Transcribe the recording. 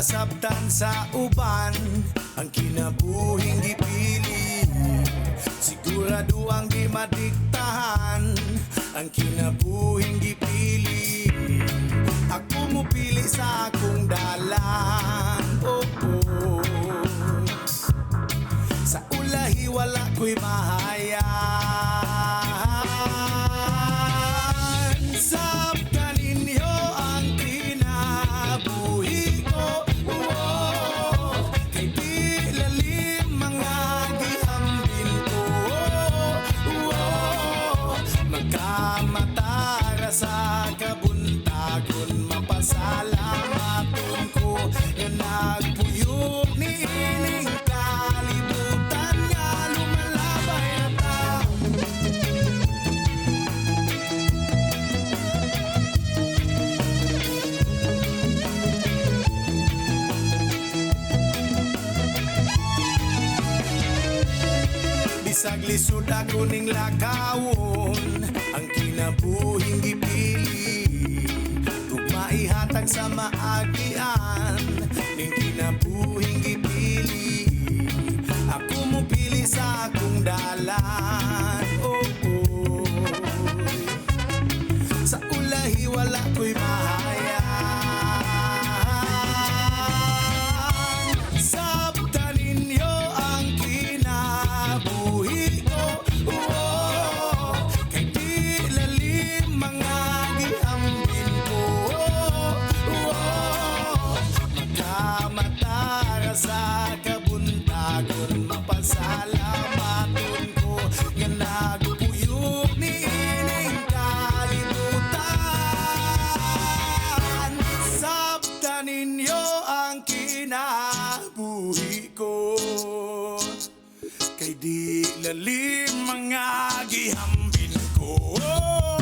masabtan sa uban, ang kinabuhing gipili. Sigurado ang di madiktahan, ang kinabuhing gipili. Ako mo pili sa akong dalan, oh, oh. Sa ulahi wala ko'y mahayan. Sabtan ninyo ang kinabuhi ko, oh. Kay di lalim mga gihambin ko, oh. Magkamatara sa kabuntagon, mapasalamaton ko na nagpuyog ni ining kalibutan nga lumalabay na ta. Bisag lisod ako ning lakawon, ang kinabuhing gipili. Tugma ihatag sa maagian, ning kinabuhing gipili. Ako mo pili sa akong dalan, oh, oh. Sa ulahi wala ko'y mahayan. Sabtan ninyo ang kinabuhi ko, oh. Kay di lalim mga gihambin ko, oh. Magkamatara sa kabuntagon, mapasalamaton ko nga nagpuyog ni ining kalibutan. Sabtan ninyo ang kinabuhi ko, kay di lalim mga gihambin ko, oh.